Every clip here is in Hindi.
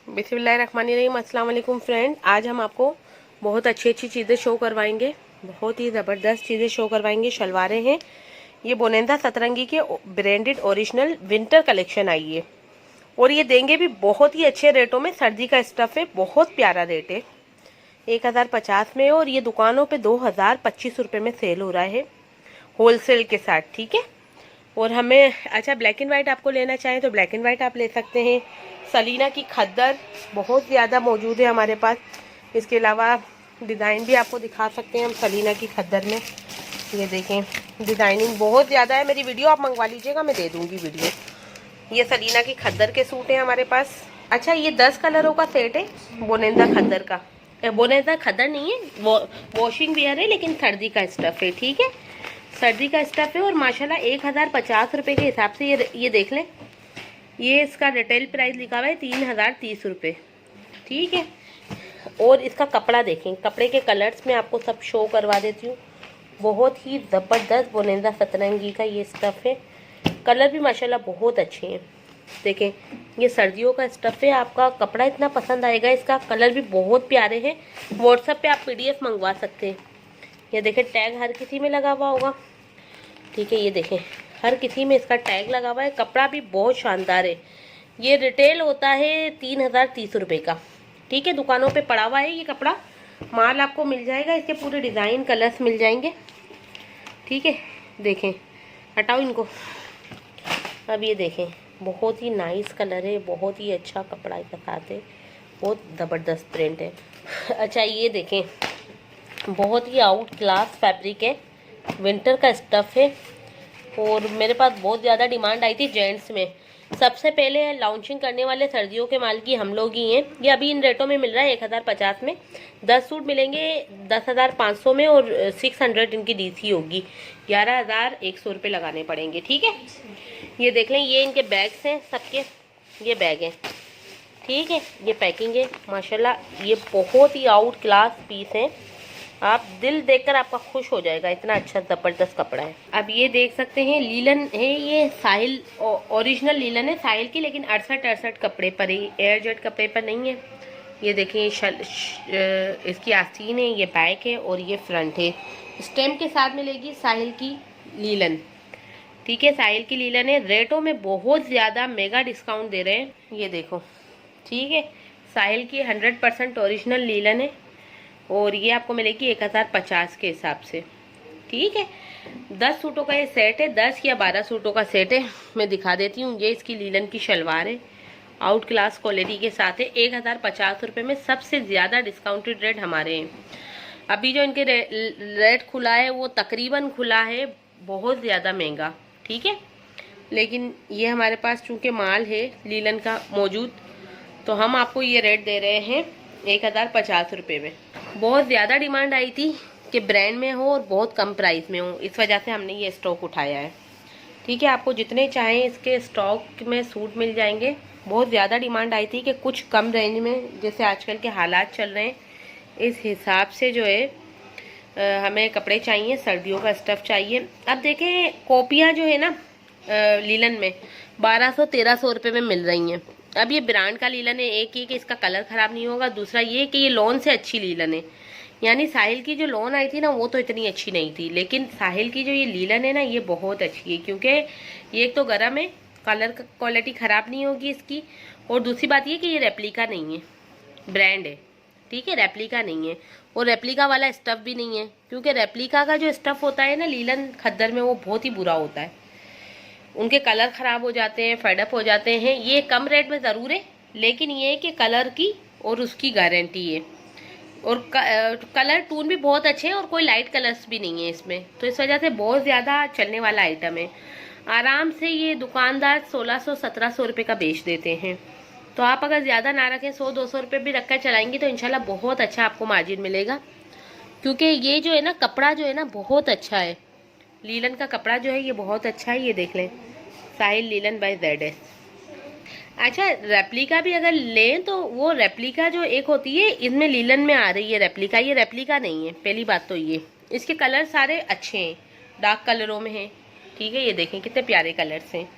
बिस्मिल्लाहिर्रहमानिर्रहीम। अस्सलाम वालेकुम फ्रेंड, आज हम आपको बहुत अच्छी अच्छी चीज़ें शो करवाएंगे। बहुत ही ज़बरदस्त चीज़ें शो करवाएंगे। शलवारें हैं, ये बोनेंदा सतरंगी के ब्रांडेड ओरिजिनल विंटर कलेक्शन आई है और ये देंगे भी बहुत ही अच्छे रेटों में। सर्दी का स्टफ है, बहुत प्यारा रेट है, 1050 में। और ये दुकानों पे 2025 रुपये में सेल हो रहा है होलसेल के साथ, ठीक है। और हमें अच्छा ब्लैक एंड वाइट आपको लेना चाहें तो ब्लैक एंड वाइट आप ले सकते हैं। सलीना की खद्दर बहुत ज़्यादा मौजूद है हमारे पास। इसके अलावा डिज़ाइन भी आपको दिखा सकते हैं हम सलीना की खद्दर में। ये देखें, डिज़ाइनिंग बहुत ज़्यादा है। मेरी वीडियो आप मंगवा लीजिएगा, मैं दे दूँगी वीडियो। ये सलीना की खद्दर के सूट हैं हमारे पास। अच्छा, ये 10 कलरों का सेट है बोनेंदा खद्दर का। बोनेंदा खद्दर नहीं है, वो वॉशिंग वियर है, लेकिन सर्दी का स्टफ़ है, ठीक है। सर्दी का स्टफ है और माशाल्लाह 1050 रुपये के हिसाब से ये देख लें। ये इसका रिटेल प्राइस लिखा हुआ है 3030 रुपये, ठीक है। और इसका कपड़ा देखें, कपड़े के कलर्स में आपको सब शो करवा देती हूँ। बहुत ही ज़बरदस्त बोनेंदा सतरंगी का ये स्टफ़ है। कलर भी माशाल्लाह बहुत अच्छे हैं। देखें, ये सर्दियों का स्टफ़ है। आपका कपड़ा इतना पसंद आएगा, इसका कलर भी बहुत प्यारे हैं। व्हाट्सएप पे आप PDF मंगवा सकते हैं। ये देखें, टैग हर किसी में लगा हुआ होगा, ठीक है। ये देखें, हर किसी में इसका टैग लगा हुआ है। कपड़ा भी बहुत शानदार है। ये रिटेल होता है 3030 रुपये का, ठीक है। दुकानों पे पड़ा हुआ है ये कपड़ा, माल आपको मिल जाएगा। इसके पूरे डिज़ाइन कलर्स मिल जाएंगे, ठीक है। देखें, हटाओ इनको। अब ये देखें, बहुत ही नाइस कलर है, बहुत ही अच्छा कपड़ा के साथ है, बहुत ज़बरदस्त प्रिंट है। अच्छा, ये देखें, बहुत ही आउट क्लास फैब्रिक है, विंटर का स्टफ़ है। और मेरे पास बहुत ज़्यादा डिमांड आई थी जेंट्स में। सबसे पहले लॉन्चिंग करने वाले सर्दियों के माल की हम लोग ही हैं। ये अभी इन रेटों में मिल रहा है 1050 में। 10 सूट मिलेंगे 10,500 में और 600 इनकी DC होगी। 11,100 रुपये लगाने पड़ेंगे, ठीक है। ये देख लें, ये इनके बैग्स हैं सबके, ये बैग हैं, ठीक है। ये पैकिंग है माशाल्लाह। ये बहुत ही आउट क्लास पीस है, आप दिल देखकर आपका खुश हो जाएगा, इतना अच्छा ज़बरदस्त कपड़ा है। अब ये देख सकते हैं, लीलन है, ये साहिल ओरिजिनल लीलन है साहिल की, लेकिन 68 कपड़े पर ही, एयर जेट कपड़े पर नहीं है। ये देखिए, इसकी आस्तीन है, ये बैक है और ये फ्रंट है। स्टेम के साथ मिलेगी साहिल की लीलन, ठीक है। साहिल की लीलन है। रेटों में बहुत ज़्यादा मेगा डिस्काउंट दे रहे हैं, ये देखो, ठीक है। साहिल की 100% ओरिजिनल लीलन है और ये आपको मिलेगी 1050 के हिसाब से, ठीक है। 10 सूटों का ये सेट है, 10 या 12 सूटों का सेट है। मैं दिखा देती हूँ। ये इसकी लीलन की शलवार है, आउट क्लास क्वालिटी के साथ है। 1050 रुपये में सबसे ज़्यादा डिस्काउंटेड रेट हमारे हैं। अभी जो इनके रेट खुला है वो तकरीबन खुला है बहुत ज़्यादा महंगा, ठीक है। लेकिन ये हमारे पास चूँकि माल है लीलन का मौजूद, तो हम आपको ये रेट दे रहे हैं 1050 रुपये में। बहुत ज़्यादा डिमांड आई थी कि ब्रांड में हो और बहुत कम प्राइस में हो, इस वजह से हमने ये स्टॉक उठाया है, ठीक है। आपको जितने चाहें इसके स्टॉक में सूट मिल जाएंगे। बहुत ज़्यादा डिमांड आई थी कि कुछ कम रेंज में, जैसे आजकल के हालात चल रहे हैं इस हिसाब से जो है हमें कपड़े चाहिए, सर्दियों का स्टफ़ चाहिए। अब देखें, कॉपियाँ जो है ना लीलन में 1200-1300 रुपये में मिल रही हैं। अब ये ब्रांड का लीलन है, एक ही कि इसका कलर ख़राब नहीं होगा, दूसरा ये कि ये लॉन से अच्छी लीलन है। यानी साहिल की जो लॉन आई थी ना, वो तो इतनी अच्छी नहीं थी, लेकिन साहिल की जो ये लीलन है ना, ये बहुत अच्छी है। क्योंकि ये एक तो गर्म है, कलर क्वालिटी ख़राब नहीं होगी इसकी, और दूसरी बात ये कि ये रेप्लिका नहीं है, ब्रांड है, ठीक है। रेप्लिका नहीं है, और रेप्लिका वाला स्टफ़ भी नहीं है। क्योंकि रेप्लिका का जो स्टफ़ होता है ना लीलन खद्दर में, वो बहुत ही बुरा होता है, उनके कलर ख़राब हो जाते हैं, फेडअप हो जाते हैं। ये कम रेट में ज़रूर है, लेकिन ये है कि कलर की और उसकी गारंटी है। और कलर टून भी बहुत अच्छे हैं और कोई लाइट कलर्स भी नहीं है इसमें, तो इस वजह से बहुत ज़्यादा चलने वाला आइटम है। आराम से ये दुकानदार 1600-1700 रुपये का बेच देते हैं। तो आप अगर ज़्यादा ना रखें, 100-200 रुपये भी रख कर चलाएंगी तो इंशाल्लाह बहुत अच्छा आपको मार्जिन मिलेगा। क्योंकि ये जो है ना कपड़ा जो है ना बहुत अच्छा है, लीलन का कपड़ा जो है ये बहुत अच्छा है। ये देख लें, साहिल लीलन बाय ZS। अच्छा, रेप्लिका भी अगर लें तो वो रेप्लिका जो एक होती है, इसमें लीलन में आ रही है रेप्लिका, ये रेप्लिका नहीं है। पहली बात तो ये, इसके कलर सारे अच्छे हैं, डार्क कलरों में हैं, ठीक है। ये देखें कितने प्यारे कलर्स हैं।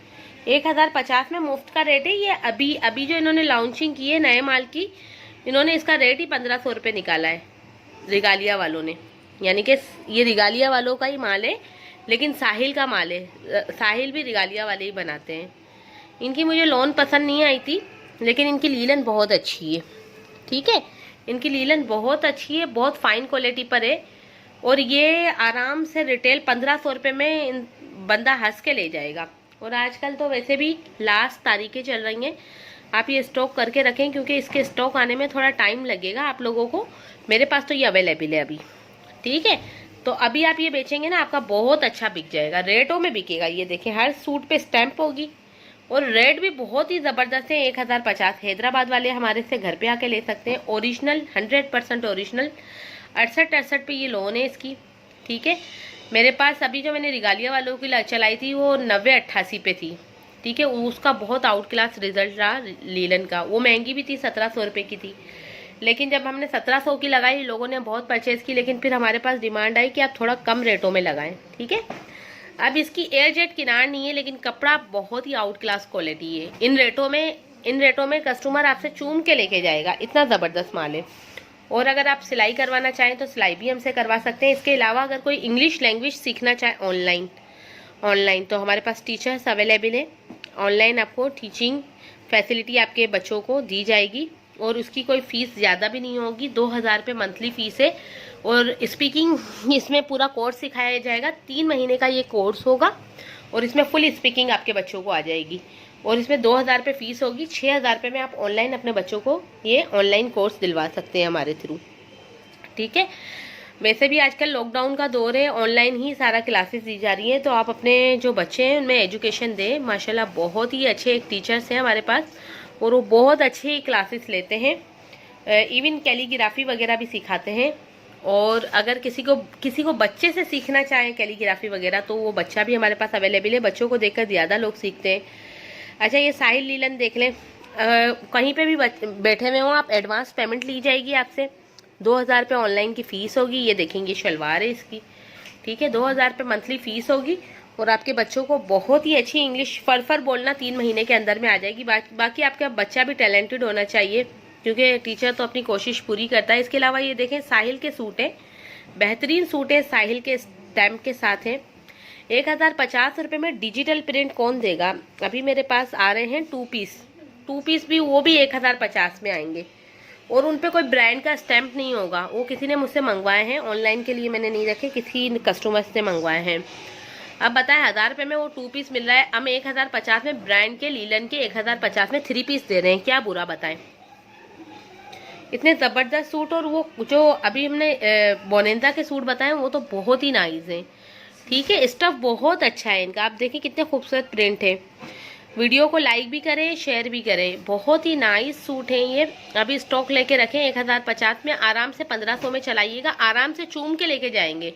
1050 में मुफ्त का रेट है। ये अभी अभी जो इन्होंने लॉन्चिंग की है नए माल की, इन्होंने इसका रेट ही 1500 रुपये निकाला है रिगालिया वालों ने। यानी कि ये रिगालिया वालों का ही माल है, लेकिन साहिल का माल है। साहिल भी रिगालिया वाले ही बनाते हैं। इनकी मुझे लॉन पसंद नहीं आई थी, लेकिन इनकी लीलन बहुत अच्छी है। ठीक है, इनकी लीलन बहुत अच्छी है, बहुत फाइन क्वालिटी पर है। और ये आराम से रिटेल 1500 रुपये में बंदा हंस के ले जाएगा। और आजकल तो वैसे भी लास्ट तारीखें चल रही हैं, आप ये स्टॉक करके रखें, क्योंकि इसके स्टॉक आने में थोड़ा टाइम लगेगा आप लोगों को। मेरे पास तो ये अवेलेबल है अभी। ठीक है, तो अभी आप ये बेचेंगे ना, आपका बहुत अच्छा बिक जाएगा, रेटों में बिकेगा। ये देखें, हर सूट पे स्टैंप होगी और रेट भी बहुत ही ज़बरदस्त है। 1050 हैदराबाद वाले हमारे से घर पे आके ले सकते हैं। ओरिजिनल 100% ओरिजिनल 68 पे ये लोन है इसकी। ठीक है, मेरे पास अभी जो मैंने रिगालिया वालों की चलाई थी वो 90-88 पे थी। ठीक है, उसका बहुत आउट क्लास रिजल्ट रहा लीलन का। वो महंगी भी थी, 1700 रुपये की थी, लेकिन जब हमने 1700 की लगाई लोगों ने बहुत परचेज़ की। लेकिन फिर हमारे पास डिमांड आई कि आप थोड़ा कम रेटों में लगाएं। ठीक है, अब इसकी एयर जेट किनार नहीं है, लेकिन कपड़ा बहुत ही आउट क्लास क्वालिटी है। इन रेटों में कस्टमर आपसे चूम के लेके जाएगा, इतना ज़बरदस्त माल है। और अगर आप सिलाई करवाना चाहें तो सिलाई भी हमसे करवा सकते हैं। इसके अलावा अगर कोई इंग्लिश लैंग्वेज सीखना चाहे ऑनलाइन तो हमारे पास टीचर्स अवेलेबल है। ऑनलाइन आपको टीचिंग फैसिलिटी आपके बच्चों को दी जाएगी, और उसकी कोई फ़ीस ज़्यादा भी नहीं होगी। 2000 रुपये मंथली फ़ीस है। और स्पीकिंग इसमें पूरा कोर्स सिखाया जाएगा। 3 महीने का ये कोर्स होगा, और इसमें फुल स्पीकिंग आपके बच्चों को आ जाएगी। और इसमें 2000 रुपये फ़ीस होगी। 6000 रुपये में आप ऑनलाइन अपने बच्चों को ये ऑनलाइन कोर्स दिलवा सकते हैं हमारे थ्रू। ठीक है, वैसे भी आजकल लॉकडाउन का दौर है, ऑनलाइन ही सारा क्लासेस दी जा रही हैं। तो आप अपने जो बच्चे हैं उनमें एजुकेशन दें। माशाल्लाह बहुत ही अच्छे एक टीचर्स हैं हमारे पास, और वो बहुत अच्छे क्लासेस लेते हैं। इवन कैलीग्राफी वगैरह भी सिखाते हैं। और अगर किसी को बच्चे से सीखना चाहें कैलीग्राफी वगैरह, तो वो बच्चा भी हमारे पास अवेलेबल है। बच्चों को देखकर ज़्यादा लोग सीखते हैं। अच्छा, ये साहिल लीलन देख लें। कहीं पे भी बैठे हुए हों आप, एडवांस पेमेंट ली जाएगी आपसे। 2000 रुपये ऑनलाइन की फ़ीस होगी। ये देखेंगे शलवार है इसकी। ठीक है, 2000 रुपये मंथली फ़ीस होगी। और आपके बच्चों को बहुत ही अच्छी इंग्लिश फर बोलना 3 महीने के अंदर में आ जाएगी। बाकी आपका बच्चा भी टैलेंटेड होना चाहिए, क्योंकि टीचर तो अपनी कोशिश पूरी करता है। इसके अलावा ये देखें, साहिल के सूट हैं, बेहतरीन सूट है, साहिल के स्टैम्प के साथ हैं। 1050 रुपये में डिजिटल प्रिंट कौन देगा। अभी मेरे पास आ रहे हैं 2 पीस भी, वो भी 1050 में आएंगे। और उन पे कोई ब्रांड का स्टैम्प नहीं होगा। वो किसी ने मुझसे मंगवाए हैं, ऑनलाइन के लिए मैंने नहीं रखे, किसी कस्टमर से मंगवाए हैं। अब बताएं, 1000 रुपये में वो 2 पीस मिल रहा है, हम 1050 में ब्रांड के लीलन के 1050 में 3 पीस दे रहे हैं। क्या बुरा बताएं, इतने ज़बरदस्त सूट। और वो जो अभी हमने बोनेंदा के सूट बताए वो तो बहुत ही नाइस हैं। ठीक है, स्टफ बहुत अच्छा है इनका। आप देखिए कितने खूबसूरत प्रिंट है। वीडियो को लाइक भी करें, शेयर भी करें। बहुत ही नाइस सूट है ये। अभी स्टॉक लेके रखें 1050 में, आराम से 1500 में चलाइएगा, आराम से चूम के लेके जाएंगे।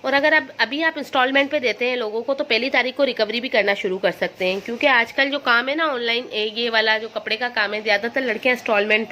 और अगर अभी आप इंस्टॉलमेंट पे देते हैं लोगों को, तो 1 तारीख को रिकवरी भी करना शुरू कर सकते हैं। क्योंकि आजकल जो काम है ना ऑनलाइन, ये वाला जो कपड़े का काम है, ज़्यादातर लड़कियां इंस्टॉलमेंट पे